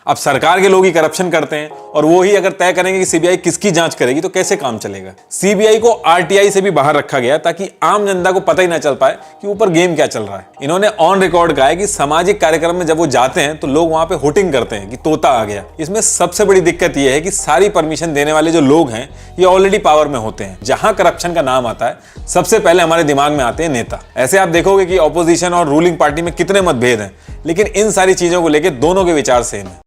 अब सरकार के लोग ही करप्शन करते हैं और वो ही अगर तय करेंगे कि सीबीआई किसकी जांच करेगी तो कैसे काम चलेगा। सीबीआई को आरटीआई से भी बाहर रखा गया ताकि आम जनता को पता ही ना चल पाए कि ऊपर गेम क्या चल रहा है। इन्होंने ऑन रिकॉर्ड कहा है कि सामाजिक कार्यक्रम में जब वो जाते हैं तो लोग वहां पे हुटिंग करते हैं कि तोता आ गया। इसमें सबसे बड़ी दिक्कत यह है कि सारी परमिशन देने वाले जो लोग हैं ये ऑलरेडी पावर में होते हैं। जहां करप्शन का नाम आता है सबसे पहले हमारे दिमाग में आते हैं नेता। ऐसे आप देखोगे कि ऑपोजिशन और रूलिंग पार्टी में कितने मतभेद हैं, लेकिन इन सारी चीजों को लेकर दोनों के विचार सेम है।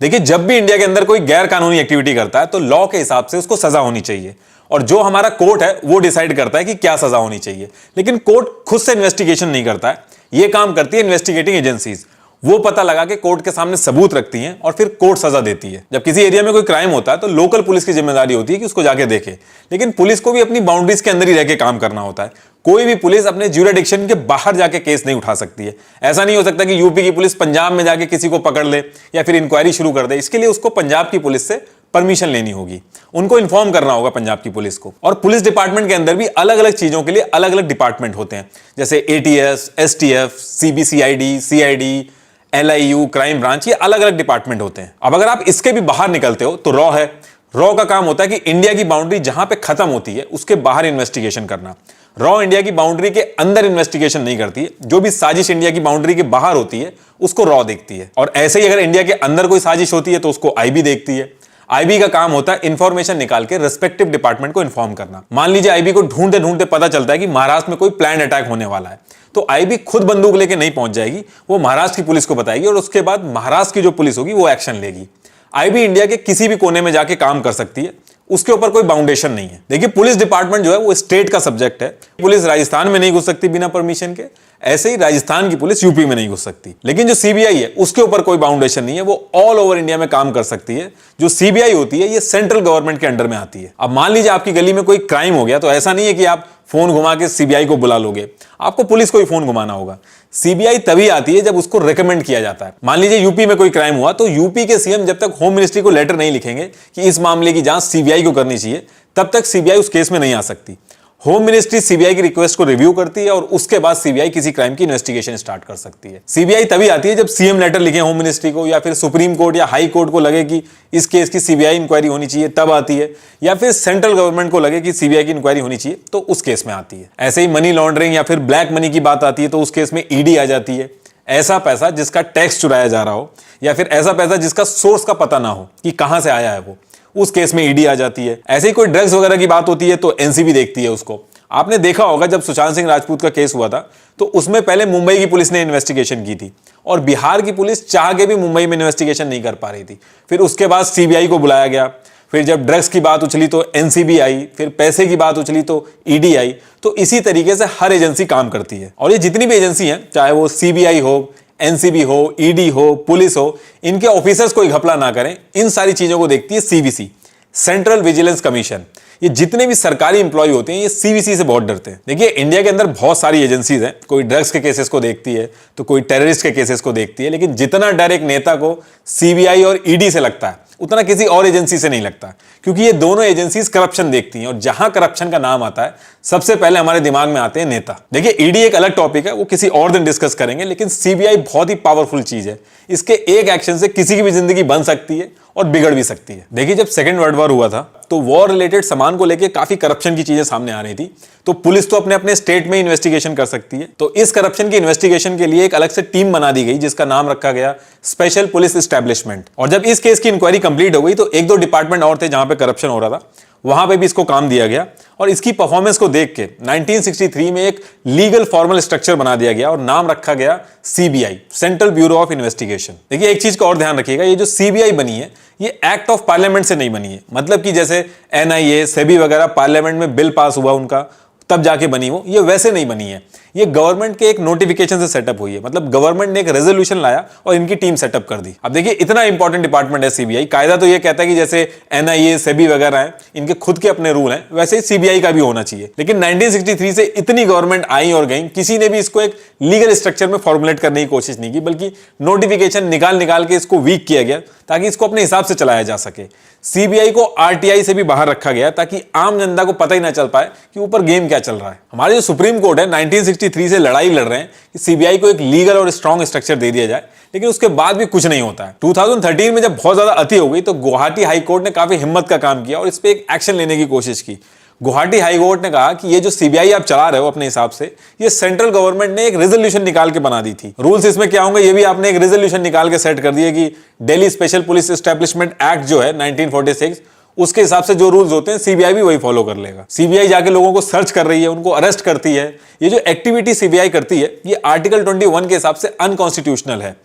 देखिए, जब भी इंडिया के अंदर कोई गैर कानूनी एक्टिविटी करता है तो लॉ के हिसाब से उसको सजा होनी चाहिए और जो हमारा कोर्ट है वो डिसाइड करता है कि क्या सजा होनी चाहिए। लेकिन कोर्ट खुद से इन्वेस्टिगेशन नहीं करता है, ये काम करती है इन्वेस्टिगेटिंग एजेंसीज। वो पता लगा के कोर्ट के सामने सबूत रखती हैं और फिर कोर्ट सजा देती है। जब किसी एरिया में कोई क्राइम होता है तो लोकल पुलिस की जिम्मेदारी होती है कि उसको जाके देखे, लेकिन पुलिस को भी अपनी बाउंड्रीज के अंदर ही रह के काम करना होता है। कोई भी पुलिस अपने ज्यूरिडिक्शन के बाहर जाके केस नहीं उठा सकती है। ऐसा नहीं हो सकता कि यूपी की पुलिस पंजाब में जाके किसी को पकड़ ले या फिर इंक्वायरी शुरू कर दे। इसके लिए उसको पंजाब की पुलिस से परमिशन लेनी होगी, उनको इन्फॉर्म करना होगा पंजाब की पुलिस को। और पुलिस डिपार्टमेंट के अंदर भी अलग अलग चीजों के लिए अलग अलग डिपार्टमेंट होते हैं, जैसे ATS, STF, CBCID, CID, LIU, crime branch, ये अलग अलग डिपार्टमेंट होते हैं। अब अगर आप इसके भी बाहर निकलते हो तो रॉ है। रॉ का काम होता है कि इंडिया की बाउंड्री जहां पे खत्म होती है उसके बाहर इन्वेस्टिगेशन करना। रॉ इंडिया की बाउंड्री के अंदर इन्वेस्टिगेशन नहीं करती है। जो भी साजिश इंडिया की बाउंड्री के बाहर होती है उसको रॉ देखती है। और ऐसे ही अगर इंडिया के अंदर कोई साजिश होती है तो उसको आईबी देखती है। आईबी का काम होता है इंफॉर्मेशन निकाल के रिस्पेक्टिव डिपार्टमेंट को इन्फॉर्म करना। मान लीजिए आईबी को ढूंढते ढूंढते पता चलता है कि महाराष्ट्र में कोई प्लान अटैक होने वाला है, तो आईबी खुद बंदूक लेके नहीं पहुंच जाएगी, वो महाराष्ट्र की पुलिस को बताएगी और उसके बाद महाराष्ट्र की जो पुलिस होगी वो एक्शन लेगी। आईबी इंडिया के किसी भी कोने में जाके काम कर सकती है, उसके ऊपर कोई बाउंडेशन नहीं है। देखिए, पुलिस डिपार्टमेंट जो है वो स्टेट का सब्जेक्ट है। पुलिस राजस्थान में नहीं घुस सकती बिना परमिशन के, ऐसे ही राजस्थान की पुलिस यूपी में नहीं घुस सकती। लेकिन जो सीबीआई है उसके ऊपर कोई बाउंडेशन नहीं है, वो ऑल ओवर इंडिया में काम कर सकती है। जो सीबीआई होती है ये सेंट्रल गवर्नमेंट के अंडर में आती है। अब मान लीजिए आपकी गली में कोई क्राइम हो गया, तो ऐसा नहीं है कि आप फोन घुमा के सीबीआई को बुला लोगे, आपको पुलिस को ही फोन घुमाना होगा। सीबीआई तभी आती है जब उसको रेकमेंड किया जाता है। मान लीजिए यूपी में कोई क्राइम हुआ तो यूपी के सीएम जब तक होम मिनिस्ट्री को लेटर नहीं लिखेंगे कि इस मामले की जांच सीबीआई को करनी चाहिए, तब तक सीबीआई उस केस में नहीं आ सकती। होम मिनिस्ट्री सीबीआई की रिक्वेस्ट को रिव्यू करती है और उसके बाद सीबीआई किसी क्राइम की इन्वेस्टिगेशन स्टार्ट कर सकती है। सीबीआई तभी आती है जब सीएम लेटर लिखे होम मिनिस्ट्री को, या फिर सुप्रीम कोर्ट या हाई कोर्ट को लगे कि इस केस की सीबीआई इंक्वायरी होनी चाहिए, तब आती है। या फिर सेंट्रल गवर्नमेंट को लगे कि सीबीआई की इंक्वायरी होनी चाहिए तो उस केस में आती है। ऐसे ही मनी लॉन्ड्रिंग या फिर ब्लैक मनी की बात आती है तो उस केस में ईडी आ जाती है। ऐसा पैसा जिसका टैक्स चुराया जा रहा हो या फिर ऐसा पैसा जिसका सोर्स का पता ना हो कि कहां से आया है, वो उस केस में ईडी आ जाती है। ऐसे ही कोई ड्रग्स वगैरह की बात होती है तो एनसीबी देखती है उसको। आपने देखा होगा जब सुशांत सिंह राजपूत का केस हुआ था तो उसमें पहले मुंबई की पुलिस ने इन्वेस्टिगेशन की थी और बिहार की पुलिस चाह के भी मुंबई में इन्वेस्टिगेशन नहीं कर पा रही थी। फिर उसके बाद सीबीआई को बुलाया गया। फिर जब ड्रग्स की बात उछली तो एनसीबी आई, फिर पैसे की बात उछली तो ईडी आई। तो इसी तरीके से हर एजेंसी काम करती है। और ये जितनी भी एजेंसी हैं, चाहे वो सीबीआई हो, एनसीबी हो, ईडी हो, पुलिस हो, इनके ऑफिसर्स कोई घपला ना करें, इन सारी चीजों को देखती है सीवीसी, सेंट्रल विजिलेंस कमीशन। ये जितने भी सरकारी इंप्लॉय होते हैं ये सीवीसी से बहुत डरते हैं। देखिए, इंडिया के अंदर बहुत सारी एजेंसीज हैं। कोई ड्रग्स के केसेस को देखती है तो कोई टेररिस्ट के केसेस को देखती है, लेकिन जितना डर एक नेता को सीबीआई और ईडी से लगता है उतना किसी और एजेंसी से नहीं लगता, क्योंकि ये दोनों एजेंसीज करप्शन देखती हैं और जहां करप्शन का नाम आता है सबसे पहले हमारे दिमाग में आते हैं नेता। देखिए, ईडी एक अलग टॉपिक है, वो किसी और दिन डिस्कस करेंगे, लेकिन सीबीआई बहुत ही पावरफुल चीज है। इसके एक एक्शन से किसी की भी जिंदगी बन सकती है और बिगड़ भी सकती है। देखिए, जब सेकेंड वर्ल्ड वॉर हुआ था तो वॉर रिलेटेड सामान को लेकर काफी करप्शन की चीजें सामने आ रही थी, तो पुलिस तो अपने अपने स्टेट में इन्वेस्टिगेशन कर सकती है। तो इस करप्शन की इन्वेस्टिगेशन के लिए एक अलग से टीम बना दी गई जिसका नाम रखा गया स्पेशल पुलिस एस्टैब्लिशमेंट। और जब इस केस की इंक्वायरी कंप्लीट हो गई तो एक दो डिपार्टमेंट और थे जहां पे करप्शन हो रहा था, वहां पे भी इसको काम दिया गया और इसकी परफॉर्मेंस को देख के 1963 में एक लीगल फॉर्मल स्ट्रक्चर बना दिया गया और नाम रखा गया CBI, central bureau of investigation. देखिए, एक चीज का और ध्यान रखिएगा, ये जो सीबीआई बनी है ये एक्ट ऑफ पार्लियामेंट से नहीं बनी है। मतलब कि जैसे एनआईए, सेबी वगैरह पार्लियामेंट में बिल पास हुआ उनका तब जाके बनी हो, ये वैसे नहीं बनी है। ये गवर्नमेंट के एक नोटिफिकेशन से सेटअप हुई है। मतलब गवर्नमेंट ने एक रेजोल्यूशन लाया और इनकी टीम सेटअप कर दी। अब देखिए, इतना इंपॉर्टेंट डिपार्टमेंट है सीबीआई। कायदा तो ये कहता है कि जैसे एनआईए, सेबी वगैरह हैं, इनके खुद के अपने रूल हैं, वैसे ही सीबीआई का भी होना चाहिए। लेकिन 1963 से इतनी गवर्नमेंट आई और गई, किसी ने भी इसको एक लीगल स्ट्रक्चर में फॉर्मुलेट करने की कोशिश नहीं की, बल्कि नोटिफिकेशन निकाल निकाल के इसको वीक किया गया ताकि इसको अपने हिसाब से चलाया जा सके। सीबीआई को आरटीआई से भी बाहर रखा गया ताकि आम जनता को पता ही ना चल पाए कि ऊपर गेम क्या चल रहा है। हमारे जो सुप्रीम कोर्ट है 1963 1963 से लड़ाई लड़ रहे हैं कि सीबीआई को एक लीगल और स्ट्रॉन्ग स्ट्रक्चर दे दिया जाए, लेकिन उसके बाद भी कुछ नहीं होता है। 2013 में जब बहुत ज्यादा अति हो गई तो गुवाहाटी हाई कोर्ट ने काफी हिम्मत का काम किया और इस पे एक एक्शन लेने की कोशिश की। गुवाहाटी हाई कोर्ट ने कहा कि ये जो सीबीआई आप चला रहे हो अपने हिसाब से, ये सेंट्रल गवर्नमेंट ने एक रेजोल्यूशन निकाल के बना दी थी। रूल्स इसमें क्या होंगे ये भी आपने एक रेजोल्यूशन निकाल के सेट कर दिए कि Delhi special police establishment act जो है 1946, उसके हिसाब से जो रूल्स होते हैं सीबीआई भी वही फॉलो कर लेगा। सीबीआई जाके लोगों को सर्च कर रही है, उनको अरेस्ट करती है। ये जो एक्टिविटी सीबीआई करती है ये आर्टिकल 21 के हिसाब से अनकॉन्स्टिट्यूशनल है,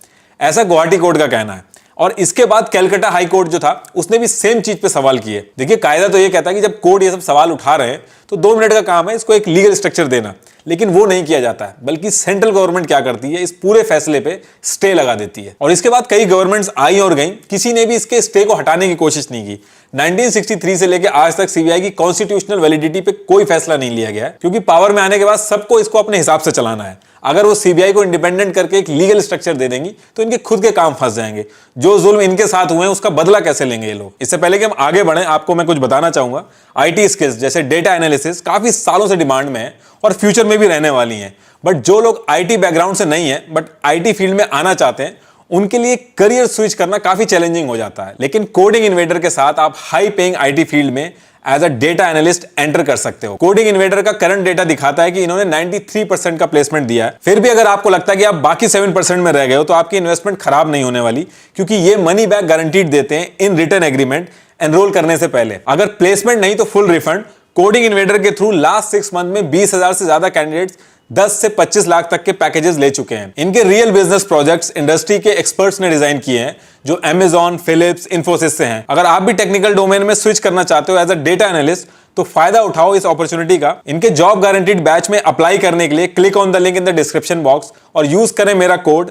ऐसा गुवाहाटी कोर्ट का कहना है। और इसके बाद कैलकाटा हाई कोर्ट जो था उसने भी सेम चीज पे सवाल किए। देखिए कायदा तो ये कहता है कि जब कोर्ट ये सब सवाल उठा रहे हैं तो 2 मिनट का काम है इसको एक लीगल स्ट्रक्चर देना, लेकिन वो नहीं किया जाता है, बल्कि सेंट्रल गवर्नमेंट क्या करती है, इस पूरे फैसले पे स्टे लगा देती है। और इसके बाद कई गवर्नमेंट्स आई और गई, किसी ने भी इसके स्टे को हटाने की कोशिश नहीं की। 1963 से लेकर आज तक सीबीआई की कॉन्स्टिट्यूशनल वैलिडिटी पे कोई फैसला नहीं लिया गया है, क्योंकि पावर में आने के बाद सबको इसको अपने हिसाब से चलाना है। अगर वो सीबीआई को इंडिपेंडेंट करके एक लीगल स्ट्रक्चर दे देंगी तो इनके खुद के काम फंस जाएंगे। जो जुल्म इनके साथ हुए हैं उसका बदला कैसे लेंगे ये लोग। इससे पहले कि हम आगे बढ़े, आपको मैं कुछ बताना चाहूंगा। आईटी स्किल्स जैसे डेटा एनालिसिस काफी सालों से डिमांड में है और फ्यूचर में भी रहने वाली हैं। बट जो लोग आईटी बैकग्राउंड से नहीं है बट आईटी फील्ड में आना चाहते हैं, उनके लिए करियर स्विच करना काफी चैलेंजिंग हो जाता है। लेकिन कोडिंग इन्वेडर के साथ आप हाई पेइंग आईटी फील्ड में as a data analyst enter कर सकते हो। कोडिंग इन्वेडर का करंट डेटा दिखाता है कि इन्होंने 93% का प्लेसमेंट दिया है। फिर भी अगर आपको लगता है कि आप बाकी 7% में रह गए हो तो आपकी इन्वेस्टमेंट खराब नहीं होने वाली, क्योंकि ये मनी बैक गारंटीड देते हैं इन रिटर्न एग्रीमेंट एनरोल करने से पहले। अगर प्लेसमेंट नहीं तो फुल रिफंड। कोडिंग इन्वेडर के थ्रू लास्ट 6 मंथ में 20,000 से ज्यादा कैंडिडेट्स 10 से 25 लाख तक के पैकेजेस ले चुके हैं। इनके रियल बिजनेस प्रोजेक्ट्स इंडस्ट्री के एक्सपर्ट्स ने डिजाइन किए हैं, जो Amazon, फिलिप्स, इन्फोसिस से हैं। अगर आप भी टेक्निकल डोमेन में स्विच करना चाहते हो एज अ डेटा एनालिस्ट, तो फायदा उठाओ इस अपॉर्चुनिटी का। इनके जॉब गारंटीड बैच में अप्लाई करने के लिए click on the link in the description box और यूज करें मेरा कोड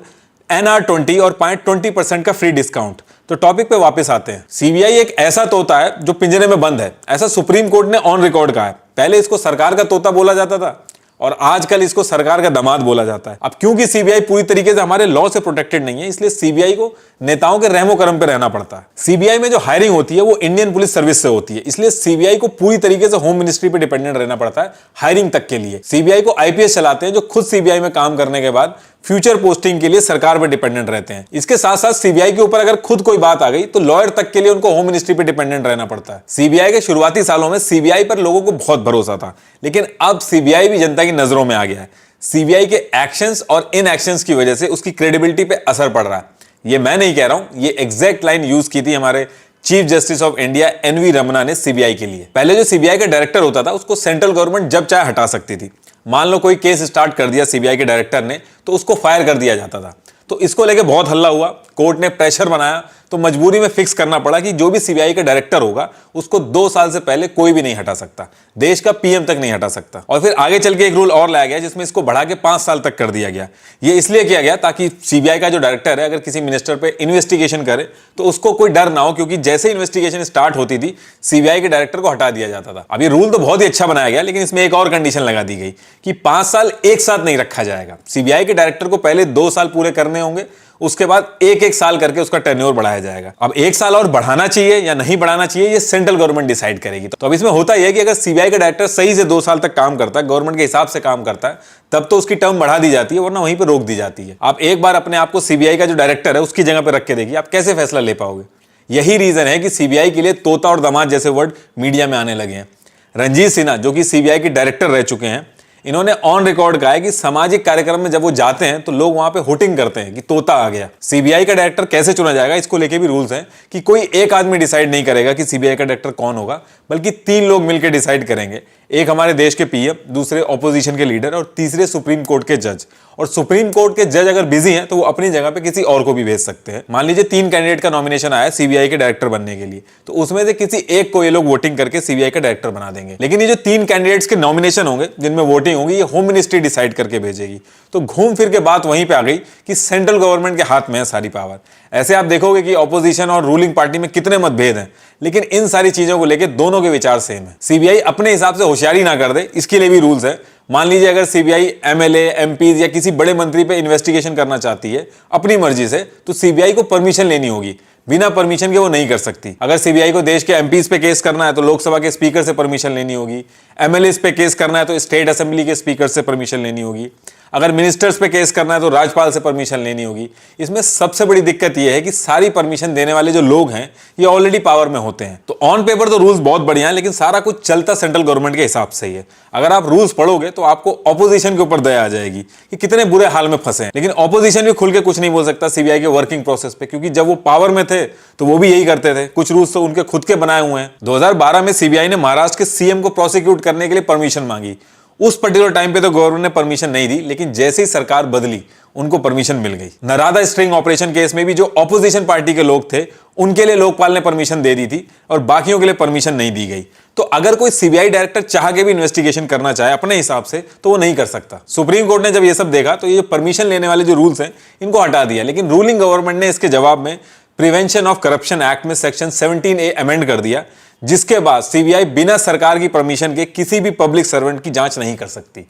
NR20 और पाएं 20% का फ्री डिस्काउंट। तो टॉपिक पे वापस आते हैं। सीबीआई एक ऐसा तोता है जो पिंजरे में बंद है, ऐसा सुप्रीम कोर्ट ने ऑन रिकॉर्ड कहा है। पहले इसको सरकार का तोता बोला जाता था और आजकल इसको सरकार का दामाद बोला जाता है। अब क्योंकि सीबीआई पूरी तरीके से हमारे लॉ से प्रोटेक्टेड नहीं है, इसलिए सीबीआई को नेताओं के रहमो करम पे रहना पड़ता है। सीबीआई में जो हायरिंग होती है वो इंडियन पुलिस सर्विस से होती है, इसलिए सीबीआई को पूरी तरीके से होम मिनिस्ट्री पे डिपेंडेंट रहना पड़ता है हायरिंग तक के लिए। सीबीआई को आईपीएस चलाते हैं जो खुद सीबीआई में काम करने के बाद फ्यूचर पोस्टिंग के लिए सरकार पर डिपेंडेंट रहते हैं। इसके साथ साथ सीबीआई के ऊपर अगर खुद कोई बात आ गई तो लॉयर तक के लिए उनको होम मिनिस्ट्री पे डिपेंडेंट रहना पड़ता है। सीबीआई के शुरुआती सालों में सीबीआई पर लोगों को बहुत भरोसा था, लेकिन अब सीबीआई भी जनता की नजरों में आ गया है। सीबीआई के एक्शंस और इन एक्शंस की वजह से उसकी क्रेडिबिलिटी पे असर पड़ रहा है। ये मैं नहीं कह रहा हूं, ये एग्जैक्ट लाइन यूज की थी हमारे chief justice of India N V Ramana ने सीबीआई के लिए। पहले जो सीबीआई का डायरेक्टर होता था उसको सेंट्रल गवर्नमेंट जब चाहे हटा सकती थी। मान लो कोई केस स्टार्ट कर दिया सीबीआई के डायरेक्टर ने तो उसको फायर कर दिया जाता था। तो इसको लेके बहुत हल्ला हुआ, कोर्ट ने प्रेशर बनाया तो मजबूरी में फिक्स करना पड़ा कि जो भी सीबीआई का डायरेक्टर होगा उसको 2 साल से पहले कोई भी नहीं हटा सकता, देश का पीएम तक नहीं हटा सकता। और फिर आगे चल के एक रूल और लाया गया जिसमें इसको बढ़ा के 5 साल तक कर दिया गया। ये इसलिए किया गया ताकि सीबीआई का जो डायरेक्टर है अगर किसी मिनिस्टर पे इन्वेस्टिगेशन करे तो उसको कोई डर ना हो, क्योंकि जैसे इन्वेस्टिगेशन स्टार्ट होती थी सीबीआई के डायरेक्टर को हटा दिया जाता था। अब ये रूल तो बहुत ही अच्छा बनाया गया, लेकिन इसमें एक और कंडीशन लगा दी गई कि 5 साल एक साथ नहीं रखा जाएगा। सीबीआई के डायरेक्टर को पहले 2 साल पूरे करने होंगे, उसके बाद एक साल करके उसका टेन्योर बढ़ाया जाएगा। अब 1 साल और बढ़ाना चाहिए या नहीं बढ़ाना चाहिए ये सेंट्रल गवर्नमेंट डिसाइड करेगी। तो अब इसमें होता यह है कि अगर सीबीआई का डायरेक्टर सही से 2 साल तक काम करता है, गवर्नमेंट के हिसाब से काम करता है, तब तो उसकी टर्म बढ़ा दी जाती है, वरना वहीं पर रोक दी जाती है। आप एक बार अपने आप को सीबीआई का जो डायरेक्टर है उसकी जगह पर रख के देखिए, आप कैसे फैसला ले पाओगे। यही रीजन है कि सीबीआई के लिए तोता और दामाद जैसे वर्ड मीडिया में आने लगे हैं। रणजीत सिन्हा जो कि सीबीआई के डायरेक्टर रह चुके हैं, इन्होंने ऑन रिकॉर्ड कहा है कि सामाजिक कार्यक्रम में जब वो जाते हैं तो लोग वहां पे होटिंग करते हैं कि तोता आ गया। सीबीआई का डायरेक्टर कैसे चुना जाएगा इसको लेके भी रूल्स हैं कि कोई एक आदमी डिसाइड नहीं करेगा कि सीबीआई का डायरेक्टर कौन होगा, बल्कि 3 लोग मिलकर डिसाइड करेंगे। एक हमारे देश के पीएम, दूसरे ऑपोजिशन के लीडर और तीसरे सुप्रीम कोर्ट के जज। और सुप्रीम कोर्ट के जज अगर बिजी हैं तो वो अपनी जगह पे किसी और को भी भेज सकते हैं। मान लीजिए 3 कैंडिडेट का नॉमिनेशन आया सीबीआई के डायरेक्टर बनने के लिए, तो उसमें से किसी एक को ये लोग वोटिंग करके सीबीआई का डायरेक्टर बना देंगे। लेकिन ये जो 3 कैंडिडेट्स के नॉमिनेशन होंगे जिनमें वोटिंग होगी, ये होम मिनिस्ट्री डिसाइड करके भेजेगी। तो घूम फिर के बात वहीं पे आ गई कि सेंट्रल गवर्नमेंट के हाथ में है सारी पावर। ऐसे आप देखोगे कि ऑपोजिशन और रूलिंग पार्टी में कितने मतभेद हैं, लेकिन इन सारी चीजों को लेकर दोनों के विचार सेम है। सीबीआई अपने हिसाब से होशियारी ना कर दे, इसके लिए भी रूल्स है। मान लीजिए अगर सीबीआई एमएलए, एमपीज या किसी बड़े मंत्री पे इन्वेस्टिगेशन करना चाहती है अपनी मर्जी से, तो सीबीआई को परमिशन लेनी होगी बिना परमिशन के वो नहीं कर सकती। अगर सीबीआई को देश के एमपीज पे केस करना है तो लोकसभा के स्पीकर से परमिशन लेनी होगी, एमएलएस पे केस करना है तो स्टेट असेंबली के स्पीकर से परमिशन लेनी होगी, अगर मिनिस्टर्स पे केस करना है तो राज्यपाल से परमिशन लेनी होगी। इसमें सबसे बड़ी दिक्कत यह है कि सारी परमिशन देने वाले जो लोग हैं ये ऑलरेडी पावर में होते हैं। तो ऑन पेपर तो रूल्स बहुत बढ़िया हैं, लेकिन सारा कुछ चलता सेंट्रल गवर्नमेंट के हिसाब से ही है। अगर आप रूल्स पढ़ोगे तो आपको ऑपोजिशन के ऊपर दया आ जाएगी कि कितने बुरे हाल में फंसे हैं। लेकिन ऑपोजिशन भी खुल के कुछ नहीं बोल सकता सीबीआई के वर्किंग प्रोसेस पे, क्योंकि जब वो पावर में थे तो वो भी यही करते थे। कुछ रूल्स तो उनके खुद के बनाए हुए हैं। 2012 में सीबीआई ने महाराष्ट्र के सीएम को प्रोसिक्यूट करने के लिए परमिशन मांगी। उस पर्टिकुलर टाइम पे तो गवर्नमेंट ने परमिशन नहीं दी, लेकिन जैसे ही सरकार बदली उनको परमिशन मिल गई। नरादा स्ट्रिंग ऑपरेशन केस में भी जो ऑपोजिशन पार्टी के लोग थे उनके लिए लोकपाल ने परमिशन दे दी थी और बाकियों के लिए परमिशन नहीं दी गई। तो अगर कोई सीबीआई डायरेक्टर चाह के भी इन्वेस्टिगेशन करना चाहे अपने हिसाब से तो वो नहीं कर सकता। सुप्रीम कोर्ट ने जब ये सब देखा तो ये परमिशन लेने वाले जो रूल्स हैं इनको हटा दिया, लेकिन रूलिंग गवर्नमेंट ने इसके जवाब में प्रिवेंशन ऑफ करप्शन एक्ट में सेक्शन 17A अमेंड कर दिया, जिसके बाद सीबीआई बिना सरकार की परमिशन के किसी भी पब्लिक सर्वेंट की जांच नहीं कर सकती।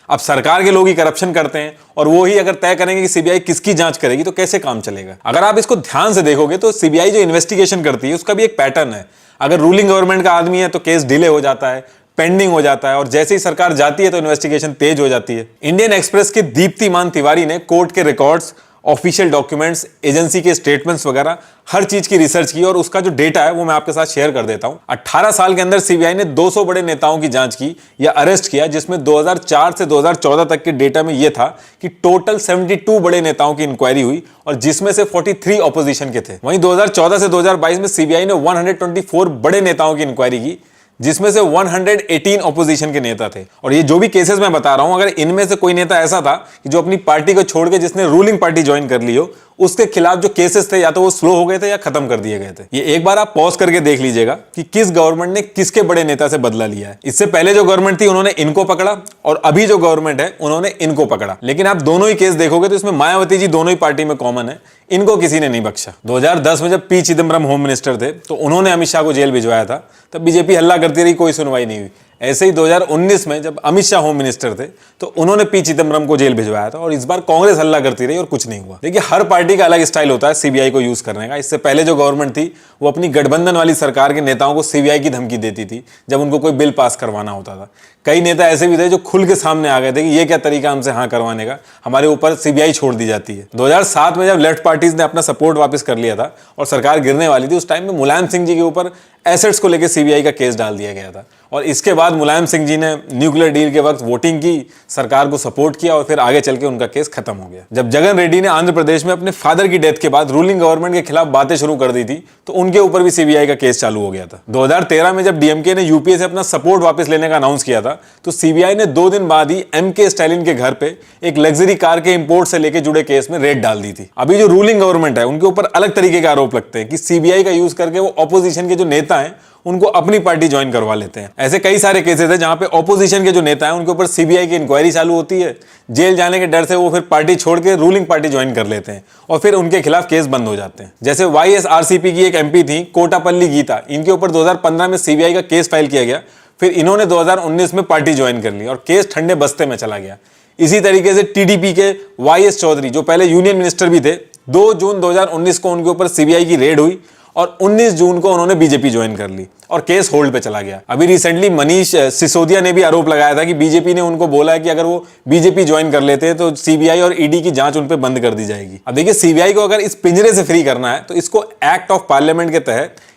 अब सरकार के लोग ही करप्शन करते हैं और वो ही अगर तय करेंगे कि सीबीआई किसकी जांच करेगी तो कैसे काम चलेगा। अगर आप इसको ध्यान से देखोगे तो सीबीआई जो इन्वेस्टिगेशन करती है उसका भी एक पैटर्न है। अगर रूलिंग गवर्नमेंट का आदमी है तो केस डिले हो जाता है, पेंडिंग हो जाता है, और जैसे ही सरकार जाती है तो इन्वेस्टिगेशन तेज हो जाती है। इंडियन एक्सप्रेस के दीप्तिमान तिवारी ने कोर्ट के रिकॉर्ड्स, ऑफिशियल डॉक्यूमेंट्स, एजेंसी के स्टेटमेंट्स वगैरह हर चीज की रिसर्च की और उसका जो डेटा है वो मैं आपके साथ शेयर कर देता हूं। 18 साल के अंदर सीबीआई ने 200 बड़े नेताओं की जांच की या अरेस्ट किया, जिसमें 2004 से 2014 तक के डेटा में यह था कि टोटल 72 बड़े नेताओं की इंक्वायरी हुई और जिसमें से 43 ऑपोजिशन के थे। वहीं 2014 से 2022 में सीबीआई ने 124 बड़े नेताओं की इंक्वायरी की, जिसमें से 118 ऑपोजिशन के नेता थे। और ये जो भी केसेस मैं बता रहा हूं, अगर इनमें से कोई नेता ऐसा था कि जो अपनी पार्टी को छोड़ के जिसने रूलिंग पार्टी ज्वाइन कर ली हो, उसके खिलाफ जो केसेस थे या तो वो स्लो हो गए थे या खत्म कर दिए गए थे। ये एक बार आप पॉज करके देख लीजिएगा कि किस गवर्नमेंट ने किसके बड़े नेता से बदला लिया है। इससे पहले जो गवर्नमेंट थी उन्होंने इनको पकड़ा और अभी जो गवर्नमेंट है उन्होंने इनको पकड़ा। लेकिन आप दोनों ही केस देखोगे तो इसमें मायावती जी दोनों ही पार्टी में कॉमन है, इनको किसी ने नहीं बख्शा। 2010 में जब पी चिदम्बरम होम मिनिस्टर थे तो उन्होंने अमित शाह को जेल भिजवाया था, तब बीजेपी हल्ला करती रही, कोई सुनवाई नहीं हुई। ऐसे ही 2019 में जब अमित शाह होम मिनिस्टर थे तो उन्होंने पी चिदम्बरम को जेल भिजवाया था और इस बार कांग्रेस हल्ला करती रही और कुछ नहीं हुआ। देखिए, हर पार्टी का अलग स्टाइल होता है सीबीआई को यूज करने का। इससे पहले जो गवर्नमेंट थी वो अपनी गठबंधन वाली सरकार के नेताओं को सीबीआई की धमकी देती थी जब उनको कोई बिल पास करवाना होता था। कई नेता ऐसे भी थे जो खुल के सामने आ गए थे कि ये क्या तरीका हमसे हाँ करवाने का, हमारे ऊपर सीबीआई छोड़ दी जाती है। 2007 में जब लेफ्ट पार्टीज ने अपना सपोर्ट वापस कर लिया था और सरकार गिरने वाली थी, उस टाइम में मुलायम सिंह जी के ऊपर एसेट्स को लेकर सीबीआई का केस डाल दिया गया था और इसके बाद मुलायम सिंह जी ने न्यूक्लियर डील के वक्त वोटिंग की, सरकार को सपोर्ट किया और फिर आगे चल के उनका केस खत्म हो गया। जब जगन रेड्डी ने आंध्र प्रदेश में अपने फादर की डेथ के बाद रूलिंग गवर्नमेंट के खिलाफ बातें शुरू कर दी थी तो उनके ऊपर भी सीबीआई का केस चालू हो गया था। 2013 में जब डीएमके ने यूपीए से अपना सपोर्ट वापस लेने का अनाउंस किया था तो सीबीआई ने 2 दिन बाद ही एमके स्टालिन के घर पे एक लग्जरी कार के इंपोर्ट से लेकर जुड़े केस में रेड डाल दी थी। अभी जो रूलिंग गवर्नमेंट है उनके ऊपर अलग तरीके के आरोप लगते हैं कि सीबीआई का यूज करके वो ऑपोजिशन के जो नेता हैं उनको अपनी पार्टी ज्वाइन करवा लेते हैं। ऐसे कई सारे केसेस हैं जहां पे ऑपोजिशन के जो नेता हैं उनके ऊपर सीबीआई की इंक्वायरी चालू होती है, जेल जाने के डर से वो फिर पार्टी छोड़ के रूलिंग पार्टी ज्वाइन कर लेते हैं और फिर उनके खिलाफ केस बंद हो जाते हैं। जैसे वाईएसआरसीपी की एक एमपी थी कोटापल्ली गीता, इनके ऊपर 2015 में सीबीआई का केस फाइल किया गया, फिर इन्होंने 2019 में पार्टी ज्वाइन कर ली और केस ठंडे बस्ते में चला गया। इसी तरीके से टीडीपी के वाईएस चौधरी जो पहले यूनियन मिनिस्टर भी थे, 2 जून 2019 को उनके ऊपर सीबीआई की रेड हुई और 19 जून को उन्होंने बीजेपी ज्वाइन कर ली और केस होल्ड पे चला गया। अभी रिसेंटली मनीष सिसोदिया ने भी आरोप लगाया था कि बीजेपी ने उनको बोला है कि अगर वो बीजेपी ज्वाइन कर लेते हैं तो सीबीआई और ईडी की जांच उन पे बंद कर दी जाएगी। अब देखिए, सीबीआई को अगर इस पिंजरे से फ्री करना है तो इसको एक्ट ऑफ पार्लियामेंट के तहत